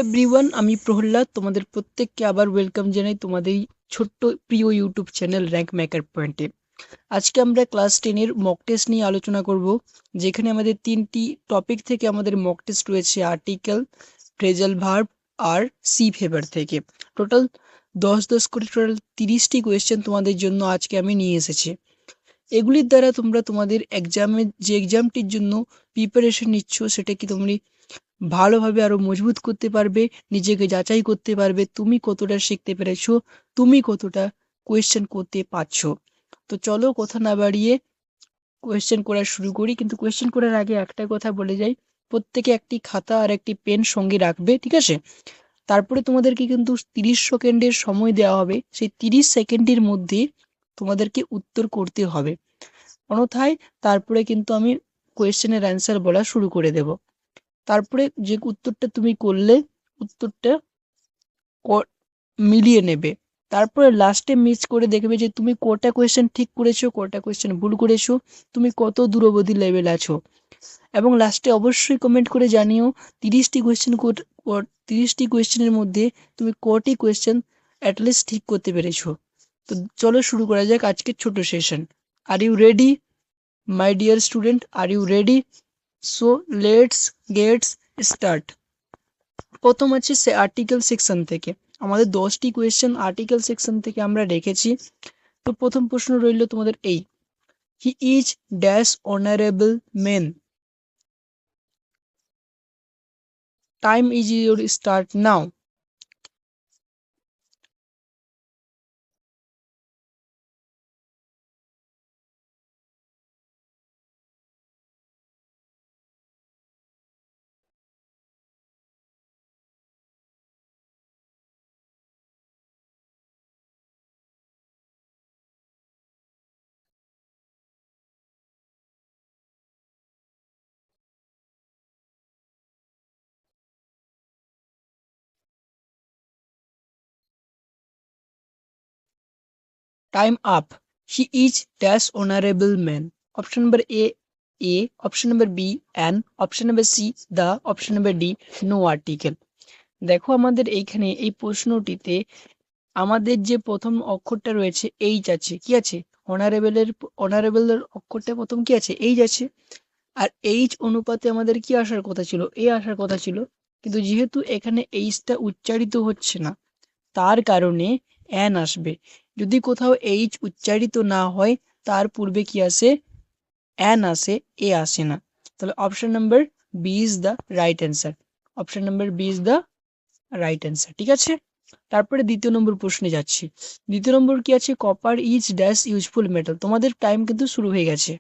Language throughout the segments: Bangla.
এভরিওয়ান, আমি প্রহ্লাদ তোমাদের প্রত্যেককে আবার ওয়েলকাম জানাই তোমাদের এই ছোট্ট প্রিয় ইউটিউব চ্যানেল র্যাঙ্ক মেকার পয়েন্টে। আজকে আমরা ক্লাস 10 এর মক টেস্ট নিয়ে আলোচনা করব, যেখানে আমাদের তিনটি টপিক থেকে আমাদের মক টেস্ট রয়েছে: আর্টিকেল, ফ্রেজাল ভার্ব আর সি ফেভার থেকে। টোটাল 10 করে টোটাল 30টি কোয়েশ্চেন তোমাদের জন্য আজকে আমি নিয়ে এসেছি। এগুলির দ্বারা তোমরা তোমাদের এক্সামটির জন্য প্রিপারেশন নিচ্ছ, সেটা কি তোমরা ভালোভাবে আরো মজবুত করতে পারবে, নিজেকে যাচাই করতে পারবে তুমি কতটা শিখতে পেরেছো, তুমি কতটা কোয়েশ্চেন করতে পারছো। তো চলো কথা না বাড়িয়ে কোয়েশ্চেন করা শুরু করি। কিন্তু কোয়েশ্চেন করার আগে একটা কথা বলে যাই, প্রত্যেকে একটি খাতা আর একটি পেন সঙ্গে রাখবে, ঠিক আছে? তারপরে তোমাদেরকে কিন্তু 30 সেকেন্ডের সময় দেওয়া হবে। সেই 30 সেকেন্ডের মধ্যে তোমাদেরকে উত্তর করতে হবে, অন্যথায় তারপরে কিন্তু আমি কোয়েশ্চেনের অ্যান্সার বলা শুরু করে দেব। তারপরে যে উত্তরটা তুমি করলে, উত্তরটা মিলিয়ে নেবে। তারপরে লাস্টে মিস করে দেখবে যে তুমি কটা কোয়েশ্চেন ঠিক করেছো, কটা কোয়েশ্চেন ভুল করেছো, তুমি কত দূরবর্তী লেভেল আছো। এবং লাস্টে অবশ্যই কমেন্ট করে জানিও 30টি কোয়েশ্চেন 30টি কোয়েশ্চেনের মধ্যে তুমি কটি কোয়েশ্চেন অ্যাটলিস্ট ঠিক করতে পেরেছো। তো চলো শুরু করা যাক আজকের ছোট session. Are you ready my dear student? Are you ready? So let's gets start. প্রথম আছে সে আর্টিকেল সেকশন থেকে। আমাদের 10টি কোয়েশ্চেন আর্টিকেল সেকশন থেকে আমরা রেখেছি। তো প্রথম প্রশ্ন রইল তোমাদের এই: he is dash honourable men. Time is your start now. Time up. He is dash honourable man. Option number A, option number B an, option number C the, option number D no article. দেখো আমাদের এইখানে এই প্রশ্নটিতে আমাদের যে প্রথম অক্ষরটা রয়েছে এইচ আছে, কি আছে? অনারেবলের অক্ষরটা প্রথম কি আছে? এইচ আছে। আর এইচ অনুপাতে আমাদের কি আসার কথা ছিল? এ আসার কথা ছিল। কিন্তু যেহেতু এখানে এইচটা উচ্চারিত হচ্ছে না, তার কারণে অ্যান আসবে। যদি কোথাও এইচ উচ্চারিত না হয়, তার পূর্বে কি আসে? অ্যান আসে, এ আসে না। তাহলে option number B is the right answer. Option number B is the right answer, ঠিক আছে? তারপরে দ্বিতীয় নম্বর প্রশ্নে যাচ্ছি। দ্বিতীয় নম্বর কি আছে? Copper is dash useful metal. তোমাদের টাইম কিন্তু শুরু হয়ে গেছে।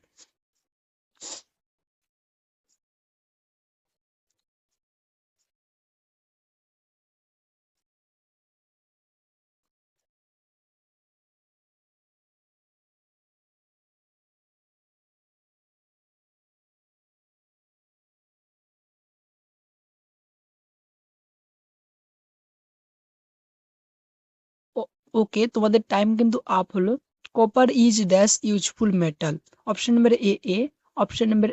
ওকে, তোমাদের টাইম কিন্তু আপ হলো। Copper is dash useful metal. Option number A, option number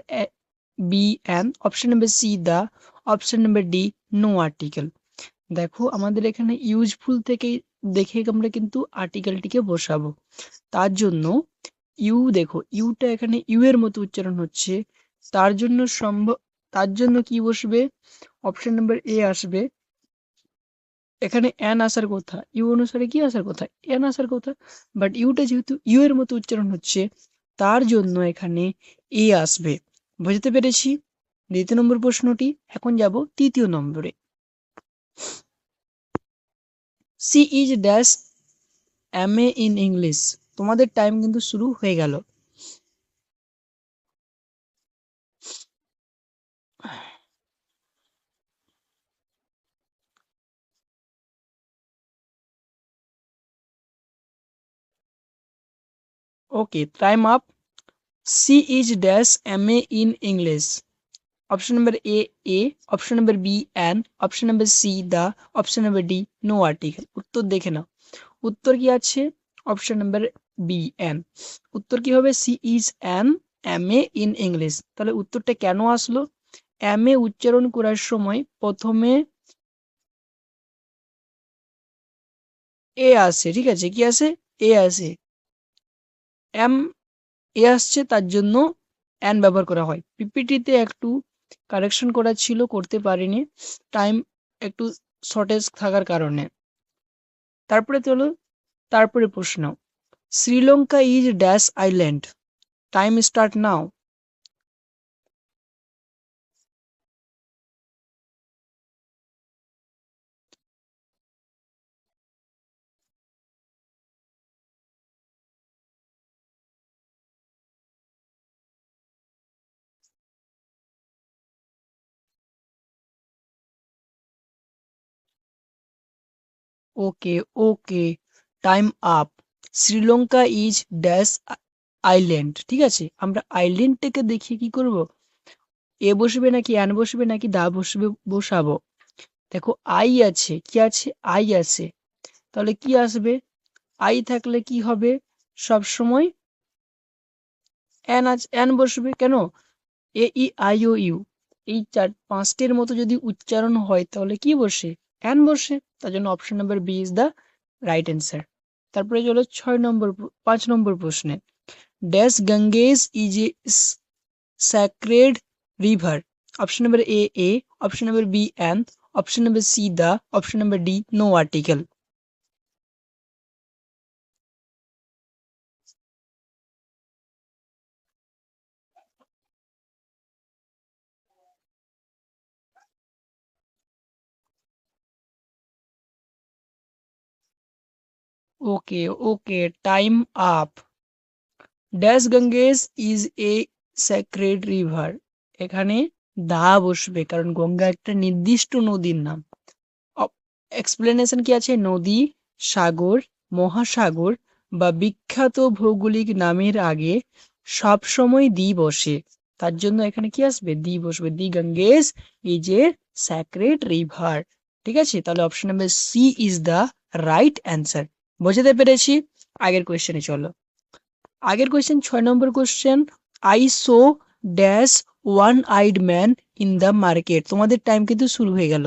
B an, option number C the, option number D no article. দেখো আমাদের এখানে ইউজফুল থেকে দেখে আমরা কিন্তু আর্টিকেলটিকে বসাবো। তার জন্য দেখো ইউটা এখানে ইউ এর মতো উচ্চারণ হচ্ছে। তার জন্য তার জন্য কি বসবে? অপশন নাম্বার এ আসবে। এখানে এন আসার কথা, ইউ অনুসারে কি আসার কথা? এন আসার কথা। বাট ইউটা যেহেতু ইউ এর মতো উচ্চারণ হচ্ছে, তার জন্য এখানে এ আসবে। বুঝতে পেরেছি দ্বিতীয় নম্বর প্রশ্নটি। এখন যাব তৃতীয় নম্বরে। She is dash M A in English. তোমাদের টাইম কিন্তু শুরু হয়ে গেল। Okay, time up. She is dash M A in English. Option number A, option number B an, option number C the, option number D no article. উত্তর দেখে নাও। উত্তর কি আছে? Option number B an. উত্তর কি হবে? She is an M A in English. তাহলে উত্তরটা কেন আসলো? এম এ উচ্চারণ করার সময় প্রথমে এ আসে, ঠিক আছে, কি আসে, এ আসে, এম এ আসছে, তার জন্য অ্যান ব্যবহার করা হয়। পিপিটিতে একটু কারেকশন করা ছিল, করতে পারিনি, টাইম একটু শর্টেজ থাকার কারণে। তারপরে প্রশ্ন, Sri Lanka is dash island, time start now. Okay, okay, time up. Sri Lanka is dash island, ঠিক আছে, আমরা আইল্যান্ডটাকে দেখিয়ে কি করব, এ বসবে নাকি অ্যান বসবে নাকি দা বসবে বসাবো। দেখো আই আছে, কি আছে, আই আছে, তাহলে কি আসবে, আই থাকলে কি হবে, সব সময় অ্যান বসবে কেন, এ ই আই ও ইউ, এই পাঁচটির মতো যদি উচ্চারণ হয় তাহলে কি বসে, অ্যান বসে, তার জন্য option number B is the right answer. তারপরে চলো 5 নম্বর প্রশ্নে, dash Ganges is a sacred river, option number A, option number B an, option number C the, option number D no article. Okay, okay, time up. Dash Ganges is a sacred river. এখানে দা বসবে কারণ গঙ্গা একটা নির্দিষ্ট নদীর নাম। এক্সপ্লেনেশন কি আছে, নদী, সাগর, মহাসাগর বা বিখ্যাত ভৌগোলিক নামের আগে সব সময় দি বসে, তার জন্য এখানে কি আসবে, দি বসবে, the Ganges is a sacred river. ঠিক আছে, তাহলে option number C is the right answer. বোঝাতে পেরেছি। আগের কোয়েশ্চেনে চলো। আগের কোয়েশ্চেন 6 নম্বর question, I saw dash one eyed man in the market. তোমাদের টাইম কিন্তু শুরু হয়ে গেল।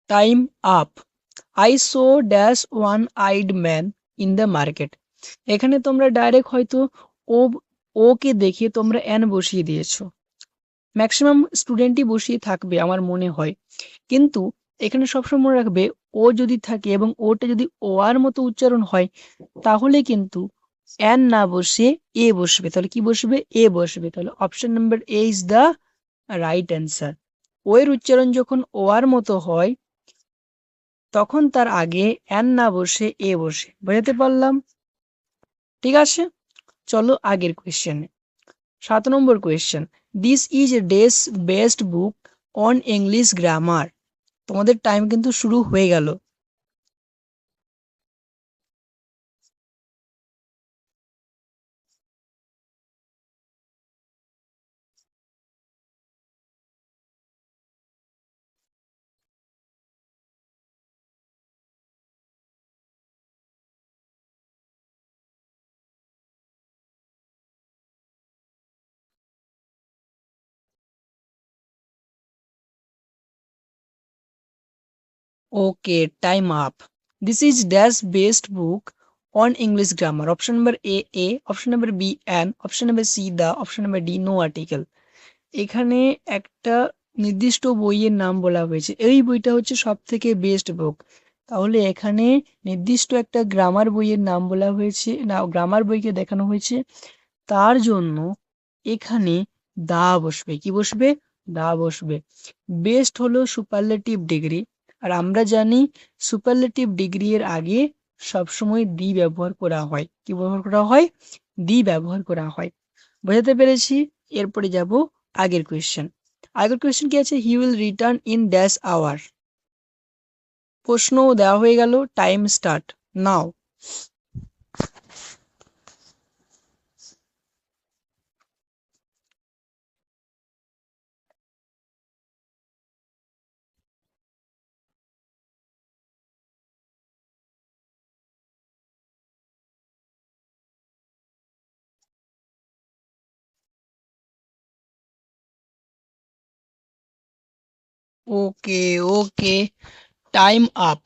Time up. I saw dash one eyed man in the market. এখানে তোমরা ডাইরেক্ট হয়তো ও ওকে দেখে তোমরা এন বসিয়ে দিয়েছো, ম্যাক্সিমাম স্টুডেন্টই বসিয়ে থাকবে আমার মনে হয়, কিন্তু এখানে সবসময় মনে রাখবে ও যদি থাকে এবং ওটা যদি ও আর মতো উচ্চারণ হয় তাহলে কিন্তু এন না বসে এ বসবে, তাহলে কি বসবে, এ বসবে, তাহলে option number A is the right answer. ও এর উচ্চারণ যখন ও আর মতো হয় তখন তার আগে এন না বসে এ বসে, বোঝাতে পারলাম, ঠিক আছে। চলো আগের কোয়েশ্চেনে। 7 নম্বর question, this is a dash best book on English grammar. তোমাদের টাইম কিন্তু শুরু হয়ে গেল। Okay, time up. This is dash best book on English grammar, option number A, option number B an, option number C the, option number D no article. এখানে একটা নির্দিষ্ট বইয়ের নাম বলা হয়েছে, এই বইটা হচ্ছে সব থেকে বেস্ট বুক, তাহলে এখানে নির্দিষ্ট একটা গ্রামার বইয়ের নাম বলা হয়েছে, না গ্রামার বইকে দেখানো হয়েছে, তার জন্য এখানে দা বসবে, কি বসবে, দা বসবে। বেস্ট হলো সুপারলেটিভ ডিগ্রি, আর আমরা জানি সুপারলেটিভ ডিগ্রি এর আগে সবসময় দি ব্যবহার করা হয়, কি ব্যবহার করা হয়, দি ব্যবহার করা হয়। বোঝাতে পেরেছি। এরপরে যাব আগের কোয়েশ্চেন। আগের কোয়েশ্চেন কি আছে, he will return in dash our. প্রশ্ন দেওয়া হয়ে গেল, time start now. Okay okay, time up.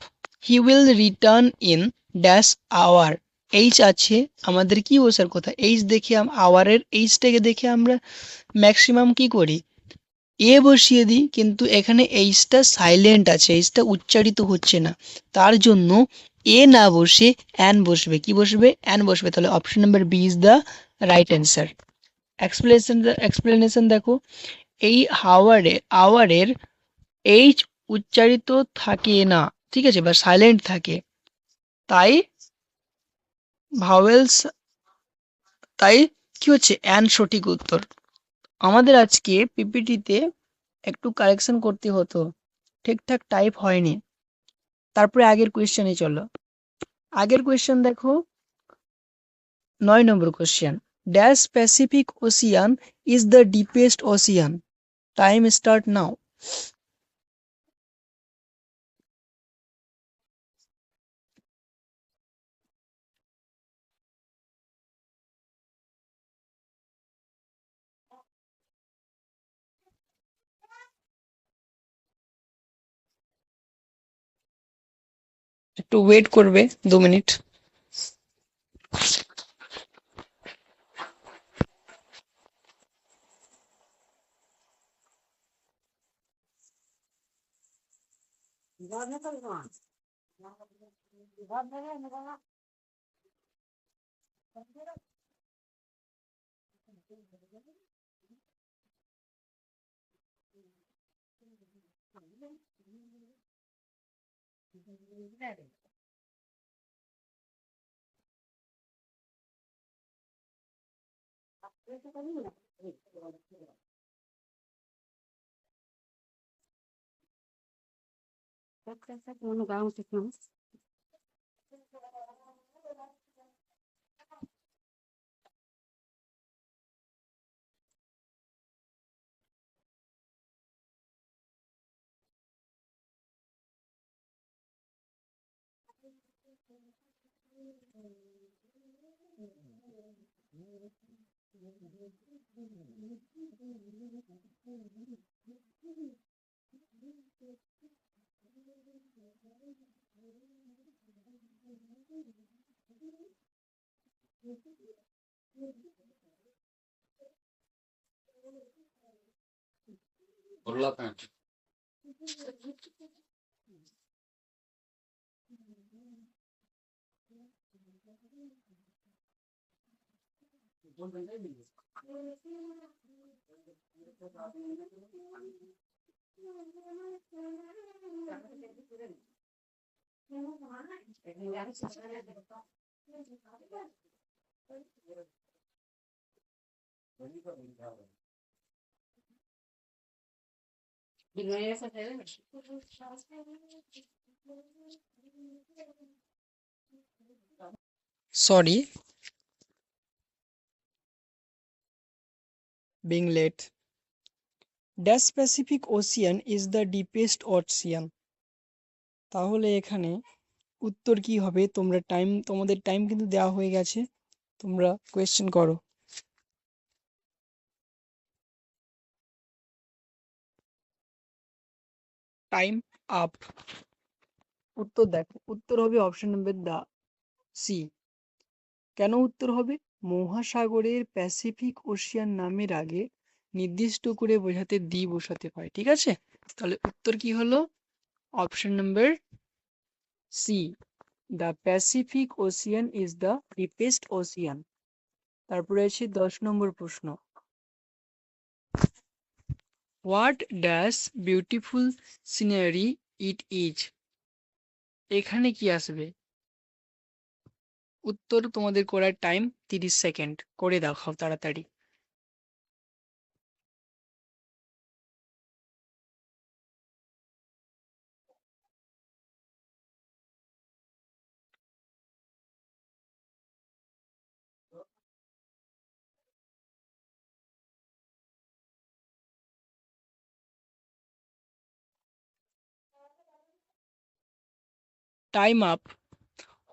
He will return in dash our. H আছে, আমাদের কি বসার কথা? এইচ দেখে আওয়ারের এইচটাকে দেখে আমরা ম্যাক্সিমাম কি করি, এ বসিয়ে দিই, কিন্তু এখানে এইচটা সাইলেন্ট আছে, এইচটা উচ্চারিত হচ্ছে না, তার জন্য এ না বসে অ্যান বসবে। কি বসবে? অ্যান বসবে। তাহলে option number B is the right answer. Explanation দেখো, এই আওয়ারের এইচ উচ্চারিত থাকে না, ঠিক আছে, বা সাইলেন্ট থাকে, তাই ভাওয়েলস, তাই কি হচ্ছে, অ্যান সঠিক উত্তর। আমাদের আজকে পিপিটিতে একটু কারেকশন করতে হতো, ঠিকঠাক টাইপ হয়নি। তারপরে আগের কোয়েশ্চেনে চলো। আগের কোয়েশ্চেন দেখো, 9 নম্বর question. Dash Pacific Ocean is the deepest ocean. Time start now. একটু ওয়েট করবে 2 minute. Sorry, being late. Dash Pacific Ocean is the deepest ocean. তাহলে এখানে উত্তর কি হবে? তোমাদের টাইম কিন্তু দেওয়া হয়ে গেছে, তোমরা কোয়েশ্চেন করো। Time up. উত্তর দেখো, উত্তর হবে অপশন নাম্বার দা সি। কেন উত্তর হবে? মহাসাগরের প্যাসিফিক ওশিয়ান নামের আগে নির্দিষ্ট করে বোঝাতে দি বসাতে হয়, ঠিক আছে। তাহলে উত্তর কি হলো? Option number C, the Pacific Ocean is the deepest ocean. তারপরে আছে 10 নম্বর প্রশ্ন। What dash beautiful scenery it is. এখানে কি আসবে? উত্তর তোমাদের করার টাইম 30 সেকেন্ড, করে দেখাও তাড়াতাড়ি। Time up.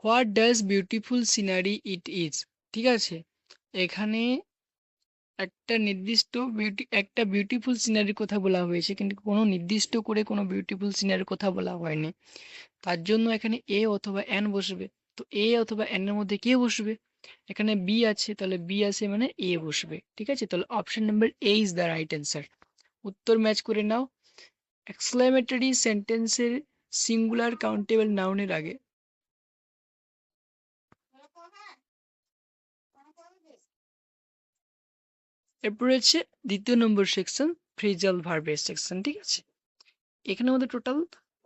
What does beautiful scenery it is. ঠিক আছে, এখানে একটা বিউটিফুল সিনারির কথা বলা হয়েছে, কিন্তু কোনো নির্দিষ্ট করে কোনো বিউটিফুল সিনারির কথা বলা হয়নি। তার জন্য এখানে এ অথবা এন বসবে। তো এ অথবা এন এর মধ্যে কে বসবে? এখানে বি আছে, তাহলে বি আছে মানে এ বসবে। ঠিক আছে, তাহলে option number A is the right answer. উত্তর ম্যাচ করে নাও। এক্সক্লেমেটরি সেন্টেন্সের সিঙ্গুলার কাউন্টেবল নাউনের আগে। এরপর হচ্ছে দ্বিতীয় নম্বর সেকশন, ফ্রেজাল ভার্বের সেকশন। ঠিক আছে, এখানে আমাদের টোটাল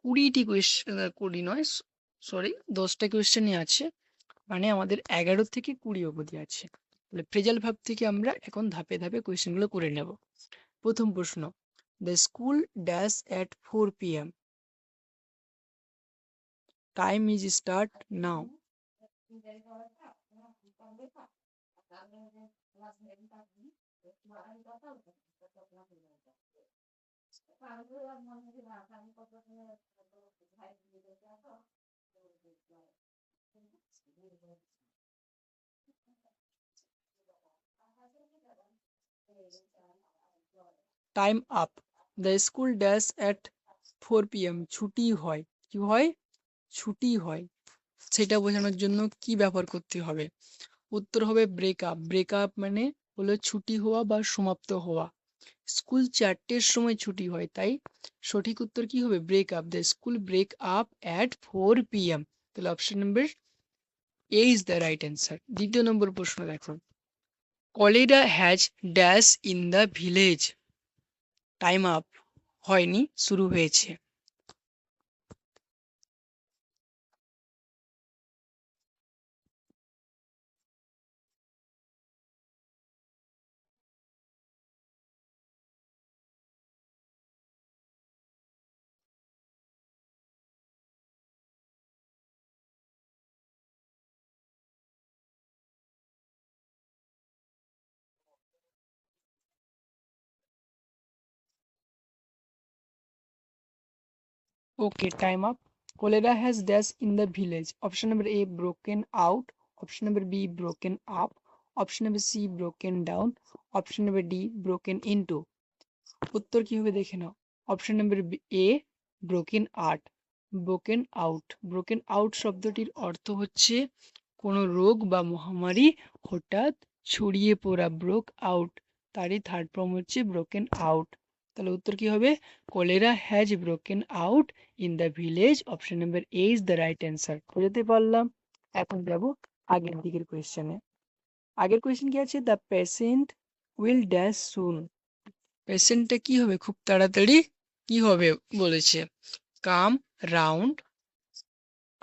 20টি কোয়েশ্চেন, 20 নয় সরি 10টা কোয়েশ্চেনই আছে, মানে আমাদের 11 থেকে 20 অবধি আছে। তাহলে ফ্রেজাল ভার্ব থেকে আমরা এখন ধাপে ধাপে কোয়েশ্চেনগুলো করে নেব। প্রথম প্রশ্ন, the school dash at 4 PM, time is start now. Time up, the school dash at 4 PM, ছুটি হয়। কি হয়? ছুটি হয়। সেটা বোঝানোর জন্য কি ব্যবহার করতে হবে? উত্তর হবে ব্রেকআপ। ব্রেকআপ মানে হলো ছুটি হওয়া বা সমাপ্ত হওয়া। স্কুল 4টের সময় ছুটি হয়, তাই সঠিক উত্তর কি হবে? Breakup. The school break up at 4 PM। তাহলে option number A is the right answer. দ্বিতীয় নম্বর প্রশ্ন দেখো, cholera has dash in the village. Time up, হয়নি, শুরু হয়েছে। Okay, time up. Cholera has dash in the village. Option number A, broken out. Option number B, broken up. Option number C, broken down. Option number D, broken into. উত্তর কি হবে দেখে নাও। Option number A, broken art, broken out. Broken out শব্দটির অর্থ হচ্ছে কোনো রোগ বা মহামারী হঠাৎ ছড়িয়ে পড়া, ব্রোক আউট। তারই থার্ড ফর্ম হচ্ছে ব্রোকেন আউট। তাহলে উত্তর কি হবে? Cholera has broken out in the village. Option number A is the right answer. বুঝতে পারলাম। এখন যাব আগের দিকের কোয়েশ্চেনে। আগের কোয়েশ্চেন কি আছে? দ্য পেশেন্ট উইল ড্যাশ সুন। পেশেন্টটা কি হবে? খুব তাড়াতাড়ি কি হবে বলেছে? কাম রাউন্ড।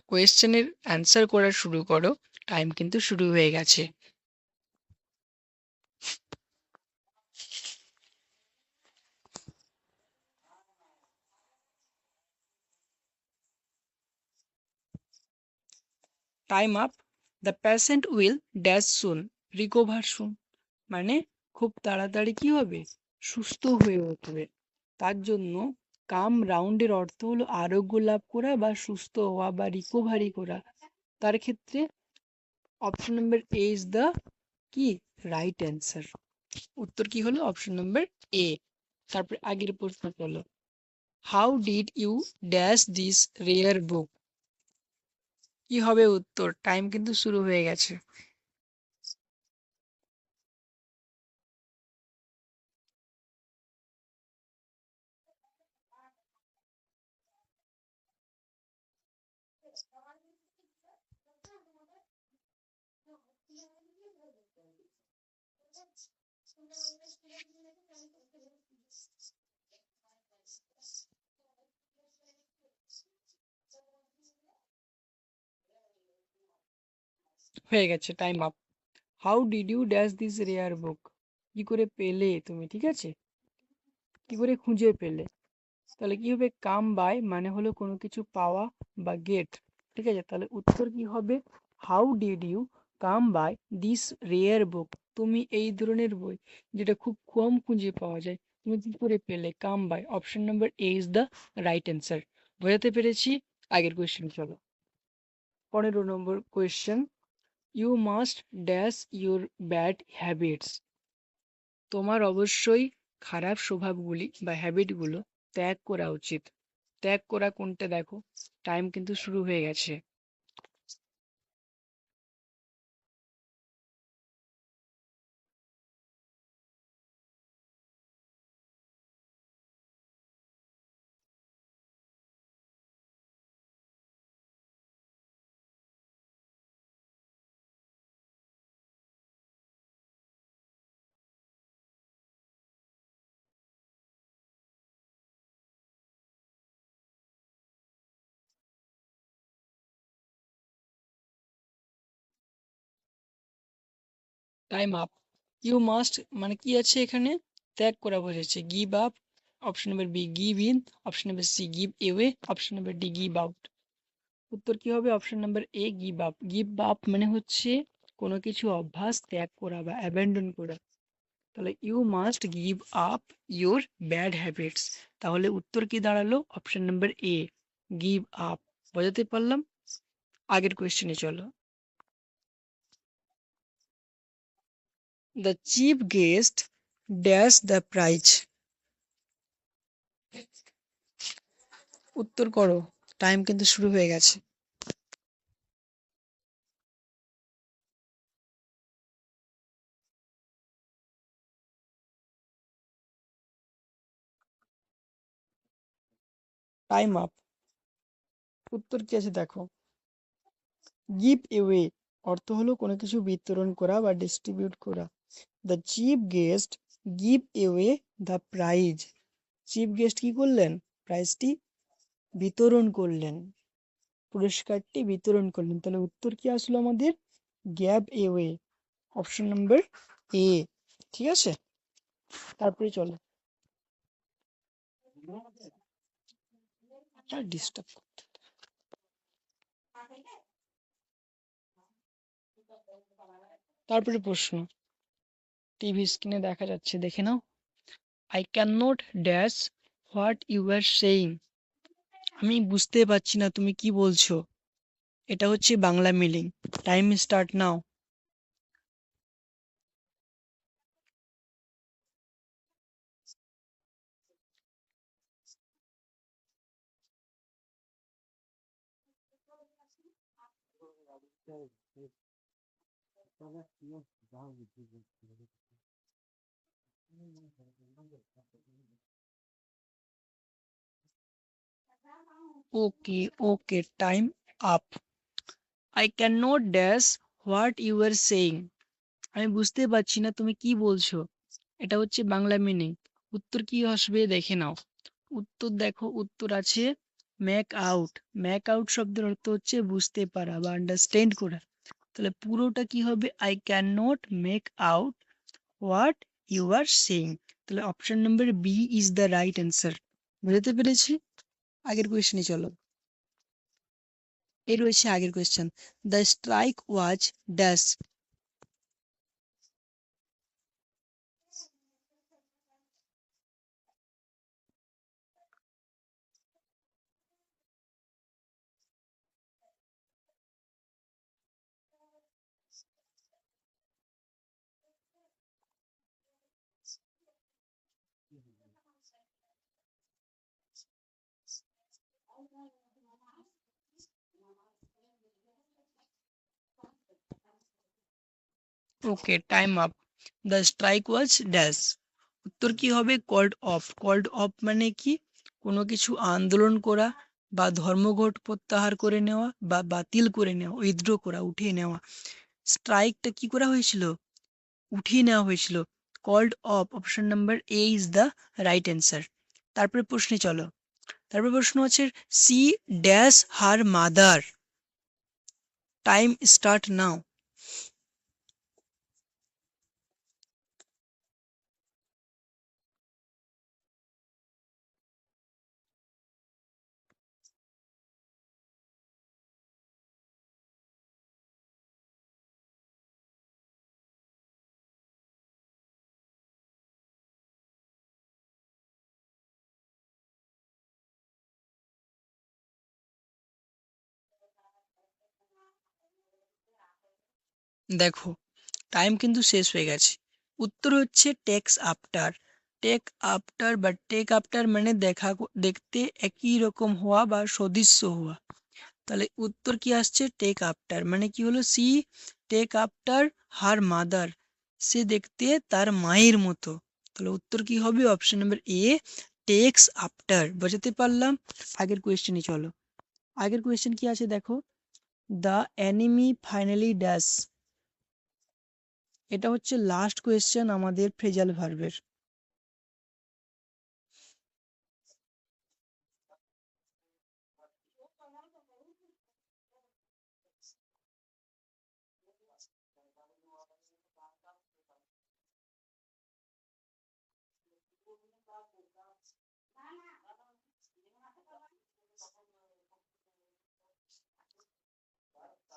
কোয়েশ্চেনের অ্যান্সার করা শুরু করো, টাইম কিন্তু শুরু হয়ে গেছে। Time up. The patient will dash soon recover soon, মানে খুব তাড়াতাড়ি কি হবে? সুস্থ হয়ে উঠবে। তার জন্য কাম রাউন্ডের অর্থ হলো আরোগ্য লাভ করা বা সুস্থ হওয়া বা রিকভারি করা। তার ক্ষেত্রে option number A is the কি রাইট অ্যান্সার। উত্তর কি হলো? Option number A. তারপরে আগের প্রশ্ন চলো, how did you dash this rare book. কি হবে উত্তর? টাইম কিন্তু শুরু হয়ে গেছে। হয়ে গেছে, time up. How did you dash this rare book, কি করে পেলে তুমি? ঠিক আছে, কি করে খুঁজে পেলে? তাহলে কি হবে? কাম বাই মানে হলো কোনো কিছু পাওয়া বা গেট। ঠিক আছে, তাহলে উত্তর কি হবে? How did you come by this rare book, তুমি এই ধরনের বই যেটা খুব কম খুঁজে পাওয়া যায়, তুমি কি করে পেলে? Come by. Option number A is the right answer. বোঝাতে পেরেছি। আগের কোয়েশ্চেন চলো। 15 নম্বর question, you must dash your bad habits. তোমার অবশ্যই খারাপ স্বভাবগুলি বা হ্যাবিটগুলো ত্যাগ করা উচিত। ত্যাগ করা কোনটা দেখো, টাইম কিন্তু শুরু হয়ে গেছে। Time up. ইউ মাস্ট মানে কি আছে এখানে, ত্যাগ করা বোঝাচ্ছে। Give up, option number B give in, option number C give away, option number D give out. উত্তর কি হবে? Option number A give up. Give up মানে হচ্ছে কোনো কিছু অভ্যাস ত্যাগ করা বা অ্যাবান্ডন করা। তাহলে you must give up your bad habits. তাহলে উত্তর কি দাঁড়ালো? Option number A give up. বোঝাতে পারলাম? আগের কোয়েশ্চেনে চলো। The chief guest dash the prize. উত্তর করো, টাইম কিন্তু শুরু হয়ে গেছে। Time up. উত্তর কি আছে দেখো, গিভ এওয়ে অর্থ হলো কোনো কিছু বিতরণ করা বা ডিস্ট্রিবিউট করা। The chief guest give away the prize. Chief guest কি করলেন? প্রাইজটি বিতরণ করলেন, পুরস্কারটি বিতরণ করলেন। তাহলে উত্তর কি আসলো আমাদের? Gab away, option number A. ঠিক আছে, তারপরে চলো। ডিস্টার্ব। তারপরে প্রশ্ন টিভি স্ক্রিনে দেখা যাচ্ছে, দেখে নাও। I can not dash what you are saying. আমি বুঝতে পারছি না তুমি কি বলছো। এটা হচ্ছে Bangla meaning. Time start now. Okay okay, time up. I can not dash what you are saying. আমি বুঝতে পারছি না তুমি কি বলছো। এটা হচ্ছে বাংলা মিনিং। উত্তর কি আসবে দেখে নাও। উত্তর দেখো, উত্তর আছে মেক আউট। মেক আউট শব্দের অর্থ হচ্ছে বুঝতে পারা বা আন্ডারস্ট্যান্ড করা। তাহলে পুরোটা কি হবে? I can not make out what you are saying. তাহলে option number B is the right answer. বুঝতে পেরেছি? আগের কোয়েশ্চেনে চলো। এই রয়েছে আগের question. The strike was dash. Okay, time up. The strike was dash. উত্তর কি হবে? Called off. কল্ড অফ মানে কি? কোনো কিছু আন্দোলন করা বা ধর্মঘট প্রত্যাহার করে নেওয়া বা বাতিল করে নেওয়া, উইথড্র করা, উঠিয়ে নেওয়া। স্ট্রাইকটা কি করা হয়েছিল? উঠিয়ে নেওয়া হয়েছিল। Called off, option number A is the right answer. তারপরে প্রশ্নে চলো। তারপরে প্রশ্ন হচ্ছে see dash her mother. Time start now. দেখো, টাইম কিন্তু শেষ হয়ে গেছে। উত্তর হচ্ছে টেক্স আফটার। টেক আফটার বা টেক আফটার মানে দেখতে একই রকম হওয়া বা সদৃশ্য হওয়া। তাহলে উত্তর কি আসছে? টেক আফটার মানে কি হলো? She take after her mother, সে দেখতে তার মায়ের মতো। তাহলে উত্তর কি হবে? Option number A, takes after. বোঝাতে পারলাম? আগের কোয়েশ্চেনে চলো। আগের কোয়েশ্চেন কি আছে দেখো, দ্য এনিমি ফাইনালি ড্যাশ। এটা হচ্ছে লাস্ট কোয়েশ্চেন আমাদের ফ্রেজাল ভার্বের।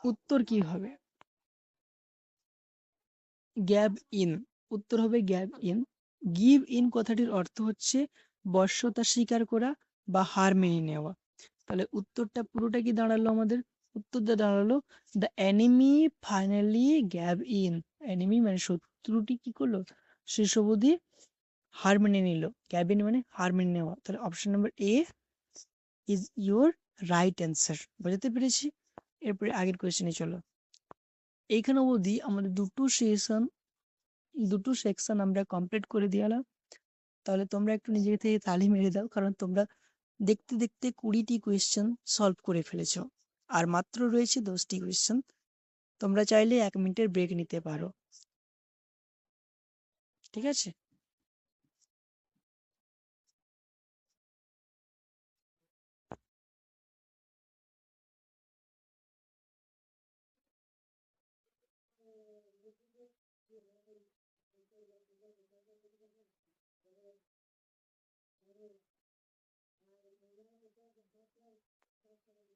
উত্তর কি হবে? Gab in. উত্তর হবে গ্যাব ইন। গিভ ইন কথাটির অর্থ হচ্ছে বশ্যতা স্বীকার করা বা হার মেনে নেওয়া। তাহলে উত্তরটা পুরোটা কি দাঁড়ালো আমাদের? উত্তরটা দাঁড়ালো the enemy finally gave in. Enemy মানে শত্রুটি কি করলো? শেষ অবধি হার মেনে নিল। গ্যাব ইন মানে হার মেনে নেওয়া। তাহলে option number A is your right answer. বুঝতে পেরেছি? এরপরে আগের কোয়েশ্চেনে চলো। এইখানে অবধি আমাদের দুটো সেকশন আমরা কমপ্লিট করে দিলাম। তাহলে তোমরা একটু নিজে থেকে তালি মেরে দাও, কারণ তোমরা দেখতে দেখতে 20টি কোয়েশ্চেন সলভ করে ফেলেছো, আর মাত্র রয়েছে 10টি কোয়েশ্চেন। তোমরা চাইলে 1 মিনিটের ব্রেক নিতে পারো। ঠিক আছে?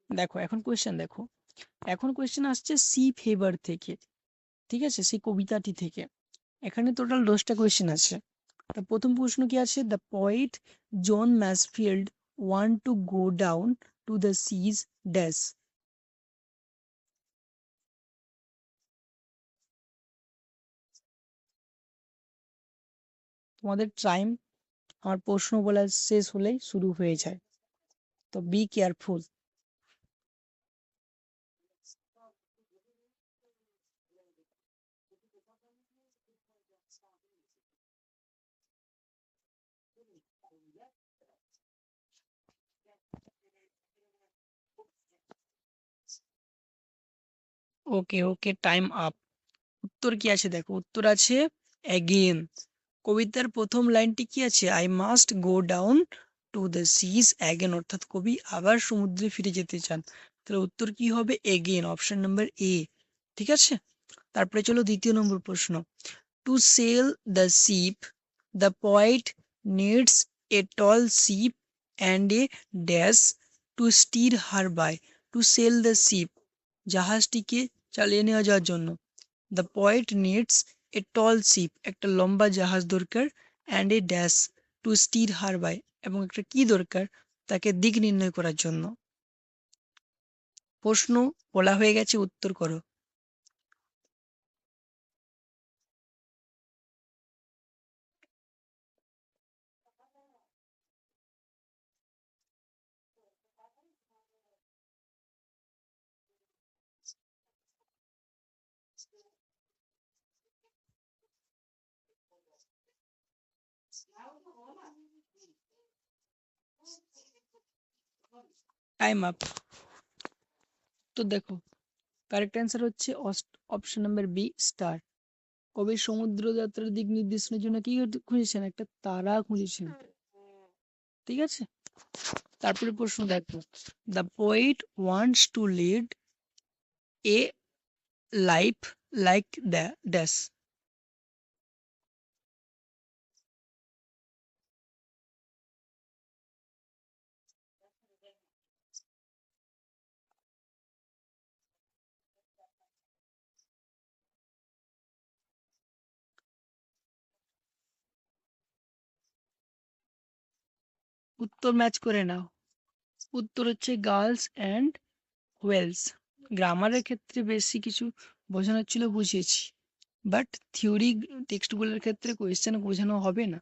দেখো এখন কোয়েশ্চেন দেখো। এখন কোয়েশ্চেন আসছে সি ফেভার থেকে। ঠিক আছে? সেই কবিতাটি থেকে। এখানে টোটাল 10টা কোয়েশ্চেন আছে। তা প্রথম প্রশ্ন কি আছে? The poet John Masefield want to go down to the seas dash. তোমাদের টাইম আমার প্রশ্ন বলা শেষ হলেই শুরু হয়ে যায়, তো be careful. Okay okay, time up. উত্তর কি আছে দেখো, উত্তর আছে অ্যাগেন। কবিতার প্রথম লাইনটি কি আছে? I must go down to the seize again, অর্থাৎ কবি আবার সমুদ্রে ফিরে যেতে চান। তাহলে উত্তর কি হবে? Again, option number A. ঠিক আছে? তারপরে চলো দ্বিতীয় নম্বর প্রশ্ন। To sail the ship the poet needs a tall ship and a dash to steer her by. To sail the ship, জাহাজটিকে চালিয়ে নেওয়া যাওয়ার জন্য। The poet needs a tall ship, একটা লম্বা জাহাজ দরকার। And a dash, to steer her by, এবং একটা কি দরকার? তাকে দিক নির্ণয় করার জন্য। প্রশ্ন বলা হয়ে গেছে, উত্তর করো। Time up. তো দেখো, কারেক্ট অ্যান্সার হচ্ছে অপশন নাম্বার বি, স্টার। কবি সমুদ্র যাত্রার দিক নির্দেশনের জন্য কি খুঁজেছেন? একটা তারা খুঁজেছেন। ঠিক আছে? তারপরে প্রশ্ন দেখো, the poet wants to lead a life like the dash. উত্তর ম্যাচ করে নাও। উত্তর হচ্ছে গার্লস অ্যান্ড ওয়েলস। গ্রামারের ক্ষেত্রে বেশি কিছু বোঝানোর ছিল, বুঝিয়েছি। বাট থিওরি টেক্সটগুলোর ক্ষেত্রে কোয়েশ্চেন বোঝানো হবে না।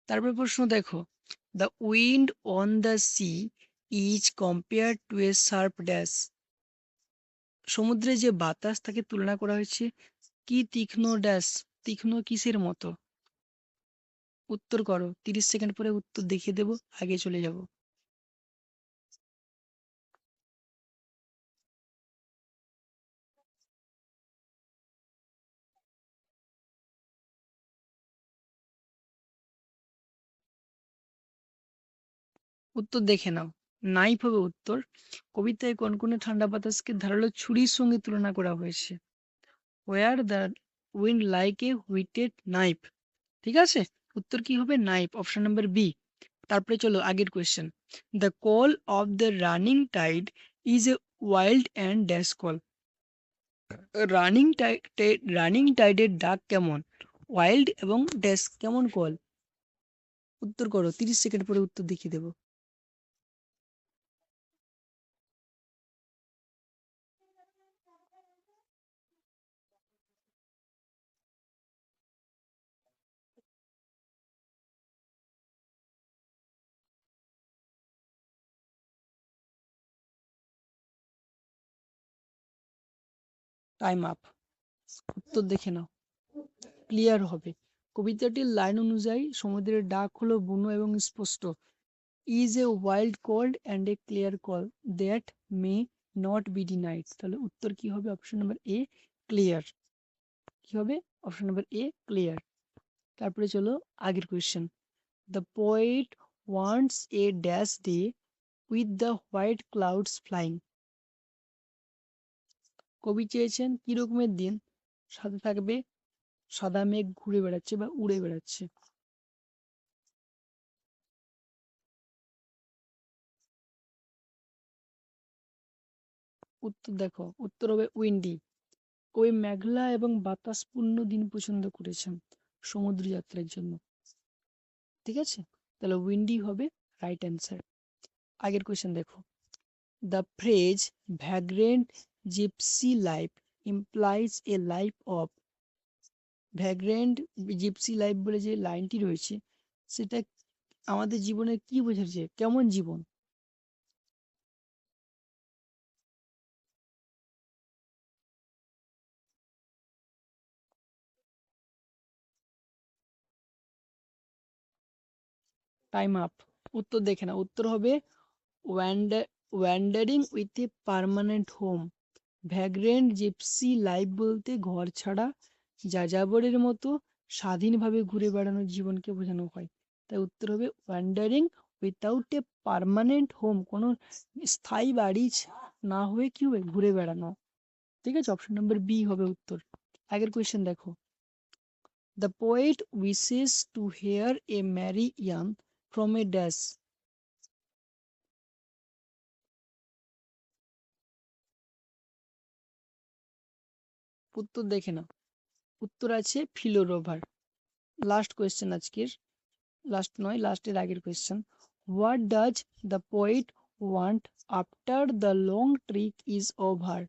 তারপর প্রশ্ন দেখো, the wind on the sea is compare to A sharp dash. সমুদ্রে যে বাতাস তাকে তুলনা করা হয়েছে কি তীক্ষ্ণ ড্যাশ, তীক্ষ্ণ কিসের মতো? উত্তর করো, 30 সেকেন্ড পরে উত্তর দেখিয়ে দেবো, আগে চলে যাব। উত্তর দেখে নাও, নাইফ হবে উত্তর। কবিতায় কনকনে ঠান্ডা বাতাসকে ধারালো ছুরির সঙ্গে তুলনা করা হয়েছে। Where the wind like a whetted knife. ঠিক আছে, উত্তর কি হবে? Knife, option number B. তারপরে চলো আগের question, the call of the running tide is a wild and dash call. Running টাইডের ডাক কেমন? ওয়াইল্ড এবং ড্যাশ কেমন কল? উত্তর করো, 30 সেকেন্ড পরে উত্তর দেখিয়ে দেবো। Time up. উত্তর দেখে নাও, ক্লিয়ার হবে। কবিতাটির লাইন অনুযায়ী সমুদ্রের ডাক হলো বুনো এবং স্পষ্ট। Is a wild cold and a clear call that may not be denied. তাহলে উত্তর কি হবে? অপশন নাম্বার এ, ক্লিয়ার। কি হবে? অপশন নাম্বার এ, ক্লিয়ার। তারপরে চলো আগের question, the poet wants a dash day with the white clouds flying. কবি চেয়েছেন কি রকমের দিন? সাথে থাকবে সাদা মেঘ ঘুরে বেড়াচ্ছে বা উড়ে বেড়াচ্ছে। উত্তর দেখো, উত্তর হবে উইন্ডি। কবি মেঘলা এবং বাতাসপূর্ণ দিন পছন্দ করেছেন সমুদ্র যাত্রার জন্য। ঠিক আছে, তাহলে উইন্ডি হবে রাইট অ্যান্সার। আগের কোয়েশ্চেন দেখো, the phrase vagrant gypsy life implies a life of. Vagrant gypsy life বলে যে লাইনটি রয়েছে, সেটা আমাদের জীবনে কি বোঝাচ্ছে, কেমন জীবন? Time up. উত্তর দেখে না, উত্তর হবে wandering with a permanent home. Vagrant gypsy life বলতে ঘর ছাড়া যাযাবরের মতো স্বাধীনভাবে ঘুরে বেড়ানোর জীবনকে বোঝানো হয়। তাই উত্তর হবে ওয়ান্ডারিং উইথাউট এ পার্মানেন্ট হোম, কোনো স্থায়ী বাড়ি না হয়ে কি হবে? ঘুরে বেড়ানো। ঠিক আছে, অপশন নাম্বার বি হবে উত্তর। আগের কোয়েশ্চেন দেখো, the poet wishes to hear a merry young from a dash. উত্তর দেখে না, উত্তর আছে ফিলোরোভার। লাস্ট কোয়েশ্চেন আজকের, লাস্ট নয়, লাস্টের আগের question, what does the poet want after the long trip is over.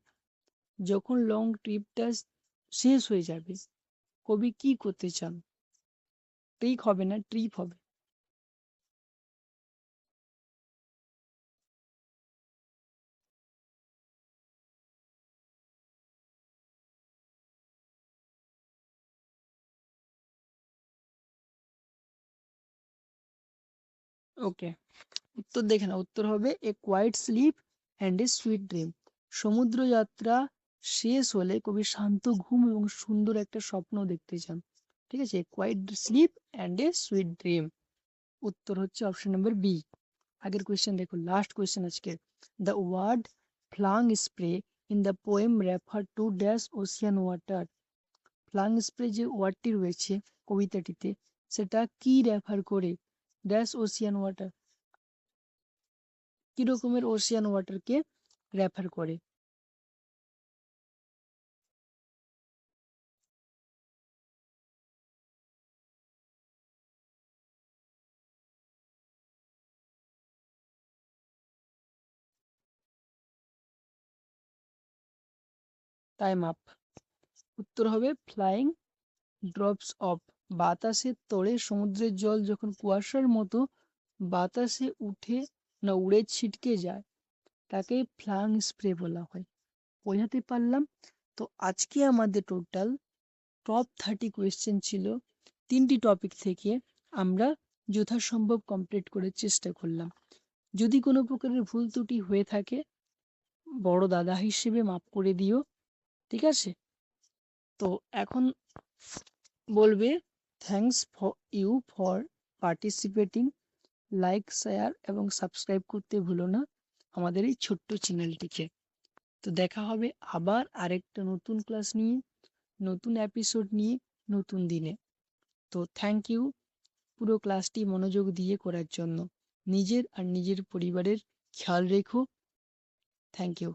যখন লং ট্রিপটা শেষ হয়ে যাবে, কবি কি করতে চান? ট্রিক হবে না, ট্রিপ হবে। ওকে, উত্তর দেখে না, উত্তর হবে a quiet sleep and a sweet dream. সমুদ্র যাত্রা শেষ হলে কবি শান্ত ঘুম এবং সুন্দর একটা স্বপ্ন দেখতে চান। ঠিক আছে, quiet sleep and a sweet dream. উত্তর হচ্ছে অপশন নাম্বার বি। আগের কোয়েশ্চেন দেখো, লাস্ট কোয়েশ্চেন আজকে, the word flung spray in the poem refer to dash ocean water. Flung spray যে ওয়ার্ডটি রয়েছে কবিতাটিতে, সেটা কি রেফার করে? ড্যাশ ওশিয়ান ওয়াটার, কি রকমের ওশিয়ান ওয়াটারকে রেফার করে? Time up. উত্তর হবে ফ্লাইং ড্রপস অফ। বাতাসের তলে সমুদ্রের জল যখন কুয়াশার মতো বাতাসে উড়ে ছিটকে যায় তাকে ফ্লাইং স্প্রে বলা হয়। বোঝাতে পারলাম? তো আজকে আমাদের টোটাল টপ 30 কোয়েশ্চেন ছিল। 3টি টপিক থেকে আমরা যথাসম্ভব কমপ্লিট করার চেষ্টা করলাম। যদি কোনো প্রকারের ভুল ত্রুটি হয়ে থাকে বড় দাদা হিসেবে মাফ করে দিও, ঠিক আছে? তো এখন বলবে thanks for participating. Like, share এবং সাবস্ক্রাইব করতে ভুলো না আমাদের এই ছোট্ট চ্যানেলটিকে। তো দেখা হবে আবার আরেকটা নতুন ক্লাস নিয়ে, নতুন এপিসোড নিয়ে, নতুন দিনে। তো থ্যাংক ইউ পুরো ক্লাসটি মনোযোগ দিয়ে করার জন্য। নিজের আর নিজের পরিবারের খেয়াল রেখো। Thank you.